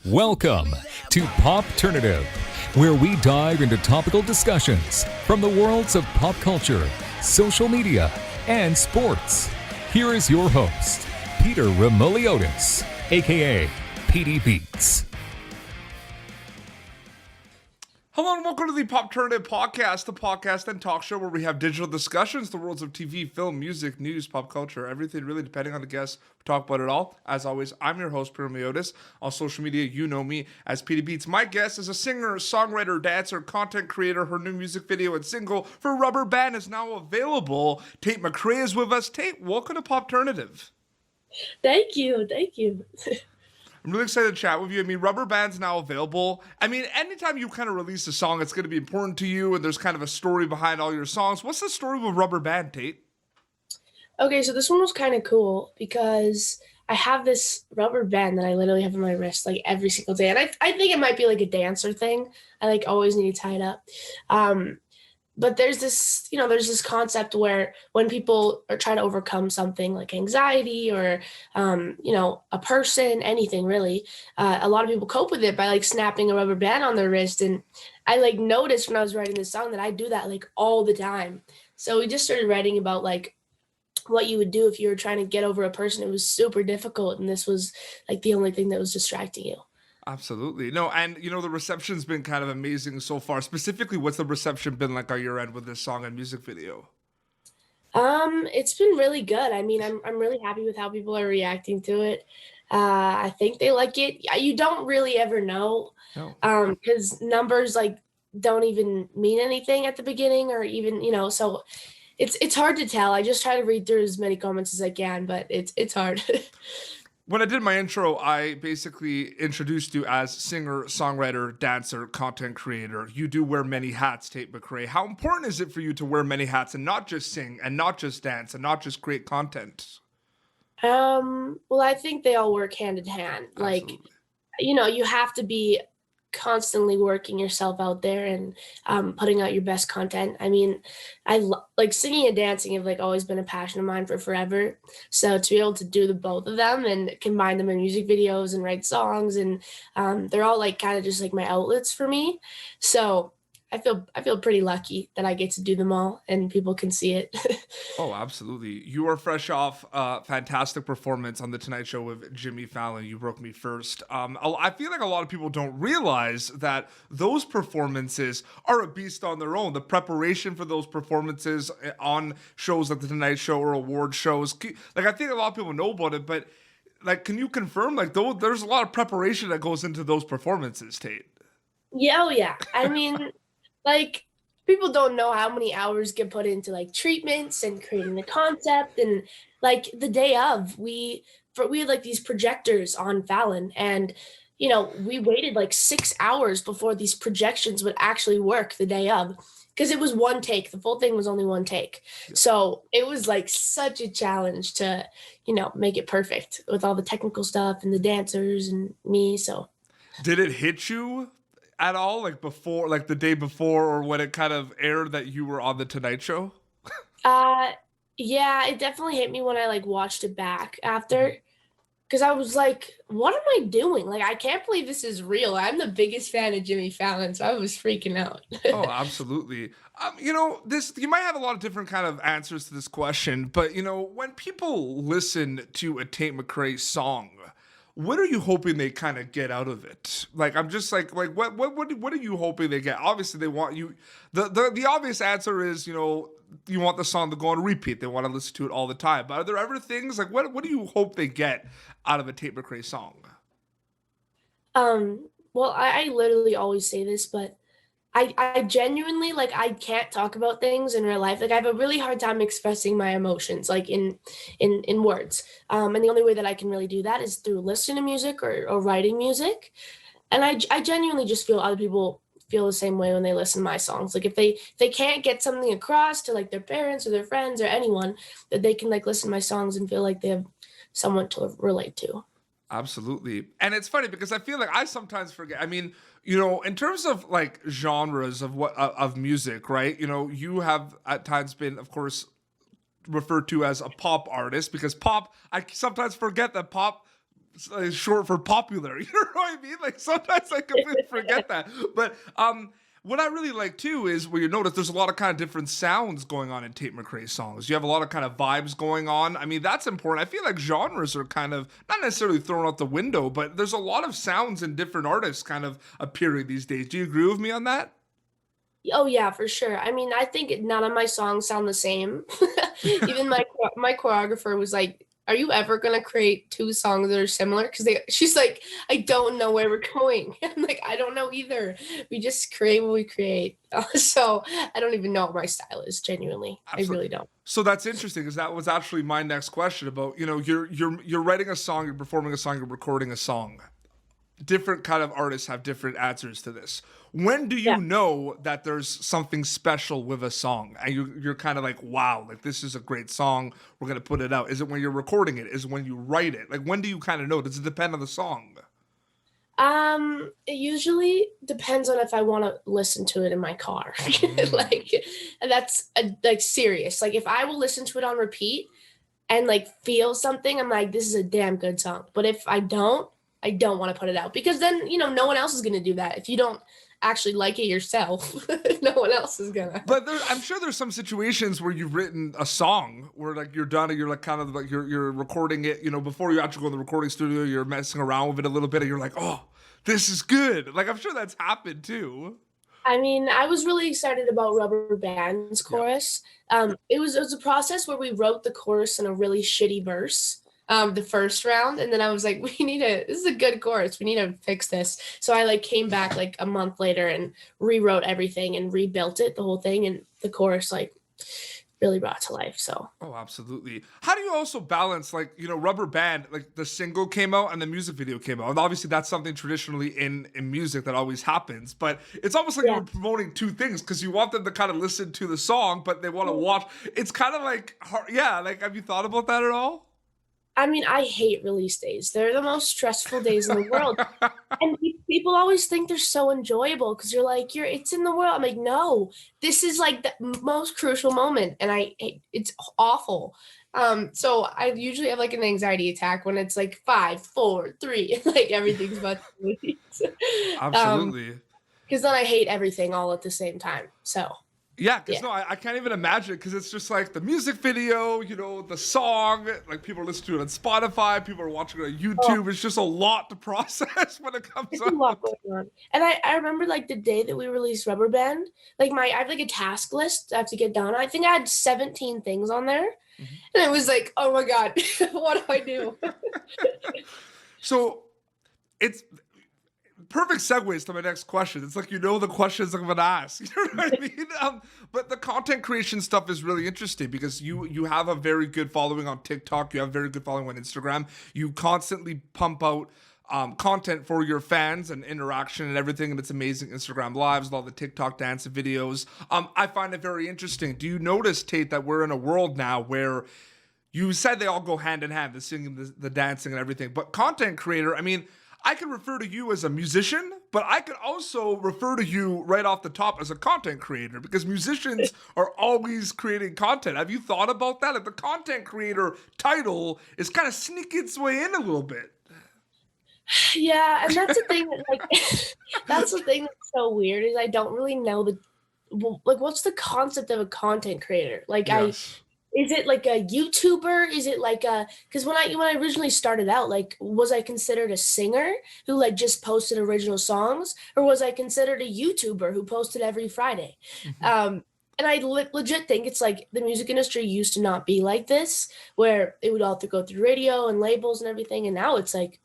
Welcome to Popternative, where we dive into topical discussions from the worlds of pop culture, social media, and sports. Here is your host, Peter Remoliotis, aka PD Beats. Hello and welcome to the Popternative podcast, the podcast and talk show where we have digital discussions, the worlds of TV, film, music, news, pop culture, everything really depending on the guests. We talk about it all. As always, I'm your host, Peter Remoliotis. On social media, you know me as PD Beats. My guest is a singer, songwriter, dancer, content creator. Her new music video and single for Rubberband is now available. Tate McRae is with us. Tate, welcome to Popternative. Thank you. I'm really excited to chat with you. I mean, Rubberband's now available. I mean, anytime you kind of release a song, it's going to be important to you, and there's kind of a story behind all your songs. What's the story with Rubberband, Tate? Okay, so this one was kind of cool because I have this rubber band that I literally have on my wrist like every single day. And I think it might be like a dancer thing. I like always need to tie it up. But there's this concept where when people are trying to overcome something like anxiety or, a person, anything really, a lot of people cope with it by like snapping a rubber band on their wrist. And I like noticed when I was writing this song that I do that like all the time. So we just started writing about like what you would do if you were trying to get over a person. It was super difficult. And this was like the only thing that was distracting you. Absolutely. No, and the reception's been kind of amazing so far. Specifically, what's the reception been like on your end with this song and music video? It's been really good. I mean, I'm really happy with how people are reacting to it. I think they like it. You don't really ever know, because numbers like don't even mean anything at the beginning, or even so it's hard to tell. I just try to read through as many comments as I can, but it's hard. When I did my intro, I basically introduced you as singer, songwriter, dancer, content creator. You do wear many hats, Tate McRae. How important is it for you to wear many hats and not just sing and not just dance and not just create content? Well, I think they all work hand in hand. Absolutely. Like, you have to be constantly working yourself out there and putting out your best content. I mean, like singing and dancing have like always been a passion of mine for forever. So to be able to do the both of them and combine them in music videos and write songs, and they're all like kind of just like my outlets for me. So I feel pretty lucky that I get to do them all and people can see it. Oh, absolutely. You are fresh off a fantastic performance on The Tonight Show with Jimmy Fallon. You broke me first. I feel like a lot of people don't realize that those performances are a beast on their own. The preparation for those performances on shows like The Tonight Show or award shows. Like, I think a lot of people know about it, but like, can you confirm, like, there's a lot of preparation that goes into those performances, Tate? Yeah, oh yeah. I mean, like, people don't know how many hours get put into like treatments and creating the concept. And like the day of, we had like these projectors on Fallon, and we waited like 6 hours before these projections would actually work the day of, because it was one take. The full thing was only one take. So it was like such a challenge to make it perfect with all the technical stuff and the dancers and me. So did it hit you at all, like before, like the day before, or when it kind of aired that you were on The Tonight Show? Yeah, it definitely hit me when I like watched it back after, because I was like, what am I doing? Like, I can't believe this is real. I'm the biggest fan of Jimmy Fallon, so I was freaking out. Oh, absolutely. You might have a lot of different kind of answers to this question, but when people listen to a Tate McRae song, what are you hoping they kind of get out of it? Like, I'm just like what are you hoping they get? Obviously, they want you. The obvious answer is, you want the song to go on repeat. They want to listen to it all the time. But are there ever things like what do you hope they get out of a Tate McRae song? Well, I literally always say this, but I genuinely, like, I can't talk about things in real life. Like, I have a really hard time expressing my emotions, like in words. And the only way that I can really do that is through listening to music or writing music. And I genuinely just feel other people feel the same way when they listen to my songs. Like, if they can't get something across to like their parents or their friends or anyone, that they can like listen to my songs and feel like they have someone to relate to. Absolutely. And it's funny because I feel like I sometimes forget. I mean, in terms of like genres of music, right? You have at times been, of course, referred to as a pop artist, because pop, I sometimes forget that pop short for popular. You know what I mean? Like sometimes I completely forget that. But what I really like too is where you notice there's a lot of kind of different sounds going on in Tate McRae songs. You have a lot of kind of vibes going on. I mean, that's important. I feel like genres are kind of not necessarily thrown out the window, but there's a lot of sounds in different artists kind of appearing these days. Do you agree with me on that? Oh yeah, for sure. I mean, I think none of my songs sound the same. Even my choreographer was like, "Are you ever gonna create two songs that are similar?" Because she's like, "I don't know where we're going." I'm like, "I don't know either. We just create what we create." So I don't even know what my style is. Genuinely, I Absolutely. really don't. So that's interesting because that was actually my next question about, you're writing a song, you're performing a song, you're recording a song. Different kind of artists have different answers to this. When do Yeah. you know that there's something special with a song and you're kind of like, wow, like this is a great song, we're gonna put it out? Is it when you're recording it? Is it when you write it? Like when do you kind of know? Does it depend on the song? It usually depends on if I want to listen to it in my car. Mm. Like, and that's like serious. Like, if I will listen to it on repeat and like feel something, I'm like, this is a damn good song. But if I don't want to put it out because then, no one else is going to do that. If you don't actually like it yourself, no one else is gonna. But I'm sure there's some situations where you've written a song where like you're done and you're like kind of like you're recording it, before you actually go in the recording studio, you're messing around with it a little bit and you're like, oh, this is good. Like I'm sure that's happened too. I mean, I was really excited about Rubber Band's Yeah. chorus. It was a process where we wrote the chorus in a really shitty verse, the first round, and then I was like, this is a good chorus. We need to fix this. So I like came back like a month later and rewrote everything and rebuilt it, the whole thing, and the chorus like really brought to life. So Oh, absolutely. How do you also balance like, Rubber Band, like the single came out and the music video came out. And obviously that's something traditionally in music that always happens, but it's almost like yeah. you're promoting two things because you want them to kind of listen to the song, but they want to watch. It's kind of like, yeah, like have you thought about that at all? I mean, I hate release days. They're the most stressful days in the world. And people always think they're so enjoyable because you're like, it's in the world. I'm like, no, this is like the most crucial moment. And it's awful. So I usually have like an anxiety attack when it's like 5, 4, 3, like everything's about to release. Absolutely. Because then I hate everything all at the same time. So Yeah, because yeah. no, I can't even imagine because it's just like the music video, the song, like people are listening to it on Spotify, people are watching it on Oh, YouTube. It's just a lot to process when it comes it's a lot out. going on. And I remember like the day that we released Rubber Band, like I have like a task list I have to get done. I think I had 17 things on there. Mhm. And it was like, oh my God, what do I do? So it's perfect segues to my next question. It's like the questions I'm gonna ask. You know what I mean? But the content creation stuff is really interesting because you have a very good following on TikTok. You have a very good following on Instagram. You constantly pump out content for your fans and interaction and everything, and it's amazing. Instagram lives, all the TikTok dance videos. I find it very interesting. Do you notice, Tate, that we're in a world now where you said they all go hand in hand, the singing, the dancing, and everything. But content creator, I mean, I can refer to you as a musician, but I could also refer to you right off the top as a content creator because musicians are always creating content. Have you thought about that? Like the content creator title is kind of sneaking its way in a little bit. Yeah, and that's the thing that like that's the thing that's so weird is I don't really know like what's the concept of a content creator? Like Yes. is it like a YouTuber? Is it like because when I originally started out, like was I considered a singer who like just posted original songs, or was I considered a YouTuber who posted every Friday? Mhm. And I legit think it's like the music industry used to not be like this, where it would all have to go through radio and labels and everything, and now it's like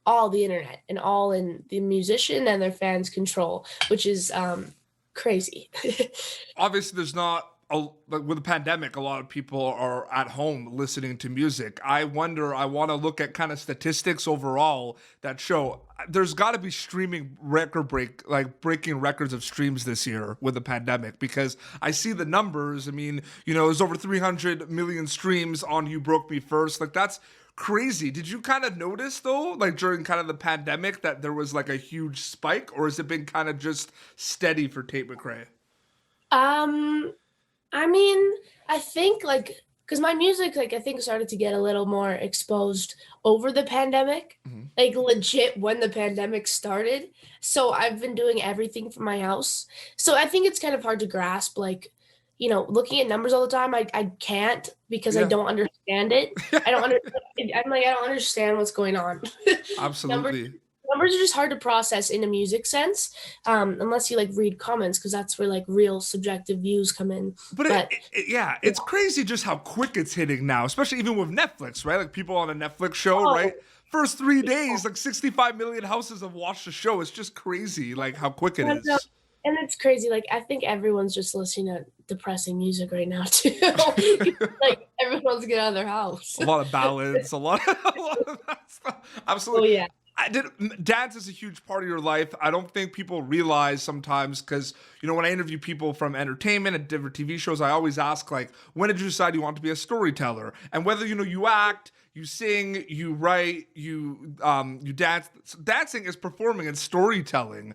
all the internet and all in the musician and their fans' control, which is crazy. Obviously there's not like with the pandemic, a lot of people are at home listening to music. I want to look at kind of statistics overall that show there's got to be streaming breaking records of streams this year with the pandemic because I see the numbers. I mean, there's over 300 million streams on You Broke Me First. Like that's crazy. Did you kind of notice though, like during kind of the pandemic that there was like a huge spike, or has it been kind of just steady for Tate McRae? um I mean, I think like because my music, like, I think started to get a little more exposed over the pandemic, like legit when the pandemic started. So I've been doing everything from my house. So I think it's kind of hard to grasp, like, looking at numbers all the time. I can't because I Yeah. don't understand it. I don't under, I'm like, I don't understand what's going on. Numbers Absolutely. numbers are just hard to process in a music sense, unless you like read comments, because that's where like real subjective views come in. But But yeah, it's crazy just how quick it's hitting now, especially even with Netflix, right? Like people on a Netflix show, oh, right? First 3 days, like 65 million houses have watched the show. It's just crazy, like how quick it and, is. and it's crazy. Like I think everyone's just listening to depressing music right now too. Like everyone's getting out of their house. A lot of ballads, a lot of that stuff. Oh Absolutely. yeah. Dance is a huge part of your life. I don't think people realize sometimes because, when I interview people from entertainment and different TV shows, I always ask, like, when did you decide you want to be a storyteller? And whether, you act, you sing, you write, you dance. Dancing is performing and storytelling.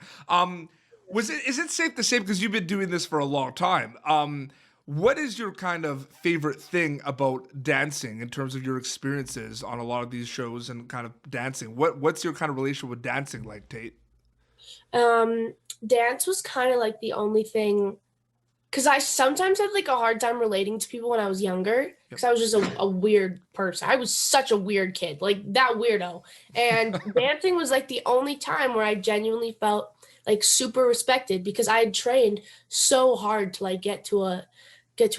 Is it safe to say, because you've been doing this for a long time, what is your kind of favorite thing about dancing in terms of your experiences on a lot of these shows and kind of dancing? What's your kind of relationship with dancing like, Tate? Dance was kind of like the only thing, because I sometimes had like a hard time relating to people when I was younger, because I was just a weird person. I was such a weird kid, like that weirdo. And dancing was like the only time where I genuinely felt like super respected, because I had trained so hard to like get to a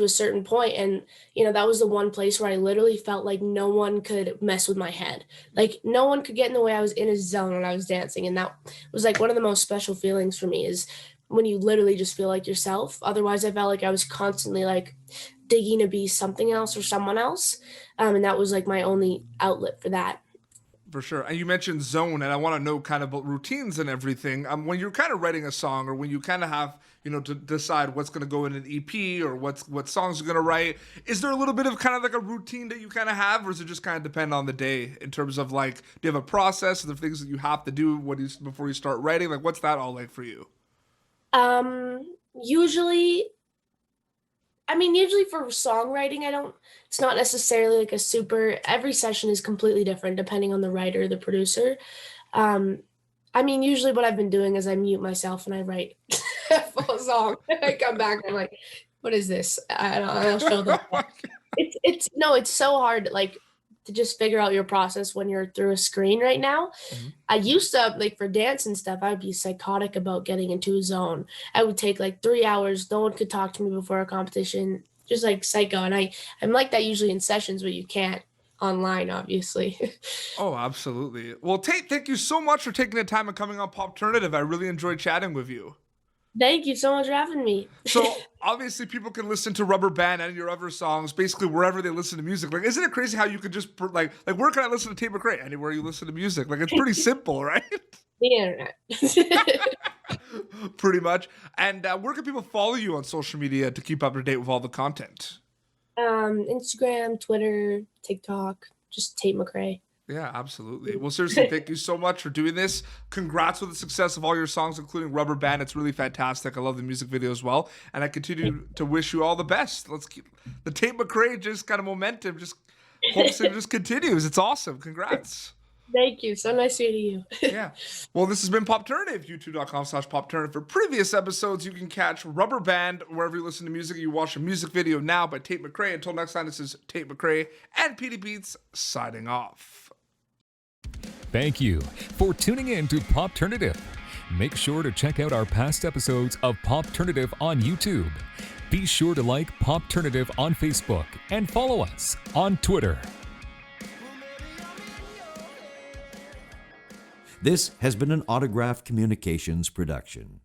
certain point. And that was the one place where I literally felt like no one could mess with my head, like no one could get in the way. I was in a zone when I was dancing, and that was like one of the most special feelings for me, is when you literally just feel like yourself. Otherwise I felt like I was constantly like digging to be something else or someone else, and that was like my only outlet for that. For sure. And you mentioned zone, and I want to know kind of about routines and everything. When you're kind of writing a song, or when you kind of have, to decide what's going to go in an EP, or what songs you're going to write, is there a little bit of kind of like a routine that you kind of have, or does it just kind of depend on the day in terms of like, do you have a process of the things that you have to do before you start writing? Like, what's that all like for you? Usually, usually for songwriting, it's not necessarily like every session is completely different depending on the writer, the producer. Usually what I've been doing is I mute myself and I write a full song. I come back and I'm like, what is this? I'll show them. It's so hard, like, to just figure out your process when you're through a screen right now. I used to, like, for dance and stuff, I would be psychotic about getting into a zone. I would take like 3 hours. No one could talk to me before a competition, just like psycho. And I'm like that usually in sessions, but you can't online, obviously. Oh, absolutely. Well, Tate, thank you so much for taking the time and coming on Popternative. I really enjoyed chatting with you. Thank you so much for having me. So obviously people can listen to Rubberband and your other songs basically wherever they listen to music. Like, isn't it crazy how you could just like where can I listen to Tate McRae? Anywhere you listen to music. Like, it's pretty simple, right? The internet. Pretty much. And where can people follow you on social media to keep up to date with all the content? Instagram, Twitter, TikTok, just Tate McRae. Yeah, absolutely. Well, seriously, thank you so much for doing this. Congrats with the success of all your songs, including Rubberband. It's really fantastic. I love the music video as well. And I continue to wish you all the best. Let's keep the Tate McRae just kind of momentum, just hopes it just continues. It's awesome. Congrats. Thank you. So nice meeting you. Yeah. Well, this has been Popternative, youtube.com/Popternative. For previous episodes, you can catch Rubberband wherever you listen to music. You watch a music video now by Tate McRae. Until next time, this is Tate McRae and PD Beats signing off. Thank you for tuning in to Popternative. Make sure to check out our past episodes of Popternative on YouTube. Be sure to like Popternative on Facebook and follow us on Twitter. This has been an Autograph Communications production.